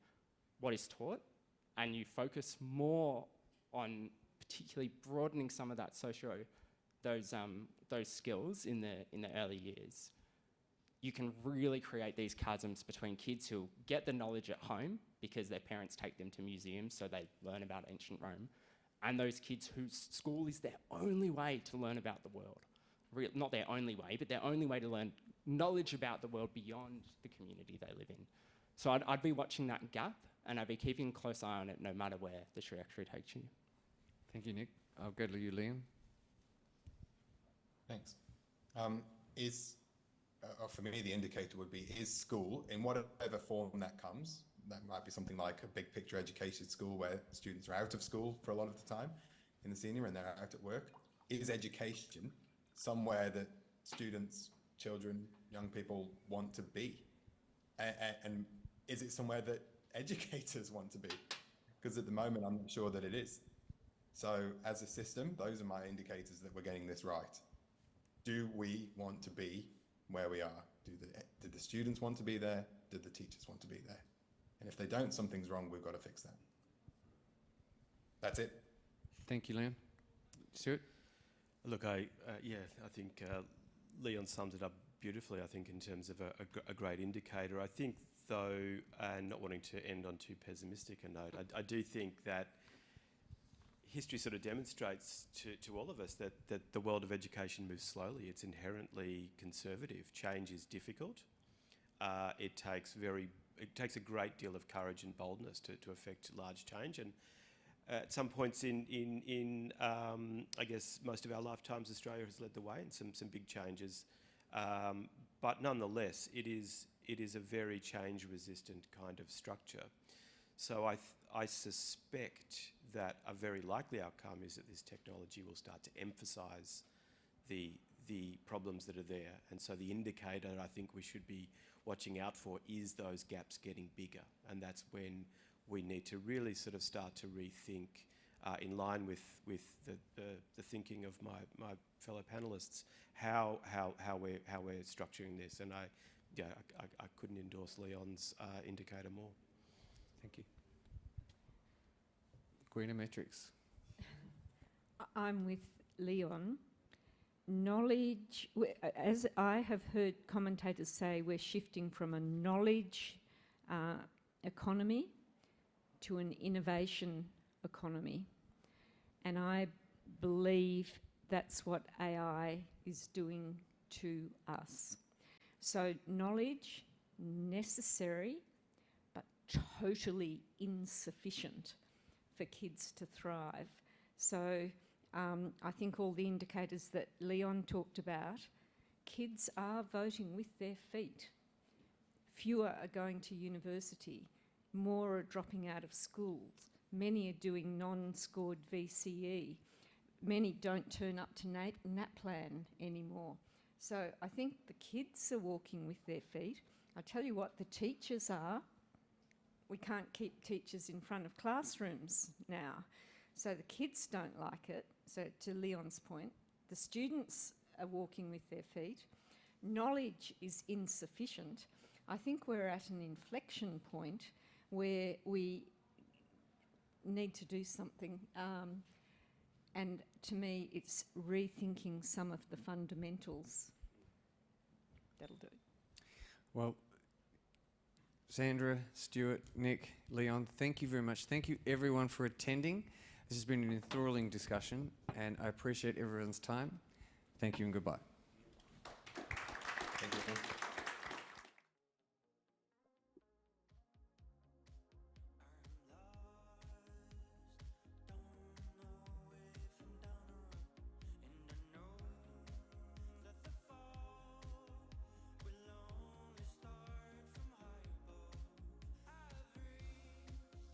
what is taught and you focus more on particularly broadening some of that those skills in the early years, you can really create these chasms between kids who get the knowledge at home because their parents take them to museums so they learn about ancient Rome, and those kids whose school is their only way to learn about the world. Not their only way, but their only way to learn knowledge about the world beyond the community they live in. So I'd be watching that gap, and I'd be keeping a close eye on it no matter where the trajectory takes you. Thank you, Nick. I'll go to you, Liam. Thanks. For me, the indicator would be, is school, in whatever form that comes, that might be something like a big picture education school where students are out of school for a lot of the time in the senior and they're out at work, is education somewhere that students, children, young people want to be? And is it somewhere that educators want to be? Because at the moment, I'm not sure that it is. So as a system, those are my indicators that we're getting this right. Do we want to be where we are? Do the students want to be there? Do the teachers want to be there? And if they don't, something's wrong. We've got to fix that. That's it. Thank you, Liam. Stuart? Look, I think Leon sums it up beautifully, I think, in terms of a great indicator. I think, though, and not wanting to end on too pessimistic a note, I do think that history sort of demonstrates to all of us that the world of education moves slowly. It's inherently conservative. Change is difficult. It takes very it takes a great deal of courage and boldness to affect large change. And at some points in I guess most of our lifetimes, Australia has led the way in some big changes. But nonetheless, it is a very change-resistant kind of structure. So I suspect that a very likely outcome is that this technology will start to emphasise the problems that are there. And so the indicator I think we should be watching out for is those gaps getting bigger. And that's when we need to really sort of start to rethink, in line with the thinking of my fellow panellists, how we're structuring this. And I couldn't endorse Leon's indicator more. Thank you. Greenometrics. I'm with Leon. Knowledge, as I have heard commentators say, we're shifting from a knowledge economy to an innovation economy. And I believe that's what AI is doing to us. So knowledge, necessary, but totally insufficient for kids to thrive. So I think all the indicators that Leon talked about, kids are voting with their feet. Fewer are going to university. More are dropping out of schools. Many are doing non-scored VCE. Many don't turn up to NAPLAN anymore. So I think the kids are walking with their feet. I tell you what, the teachers are. We can't keep teachers in front of classrooms now. So the kids don't like it. So to Leon's point, the students are walking with their feet. Knowledge is insufficient. I think we're at an inflection point where we need to do something. And to me, it's rethinking some of the fundamentals. That'll do. Well, Sandra, Stuart, Nick, Leon, thank you very much. Thank you everyone for attending. This has been an enthralling discussion and I appreciate everyone's time. Thank you and goodbye.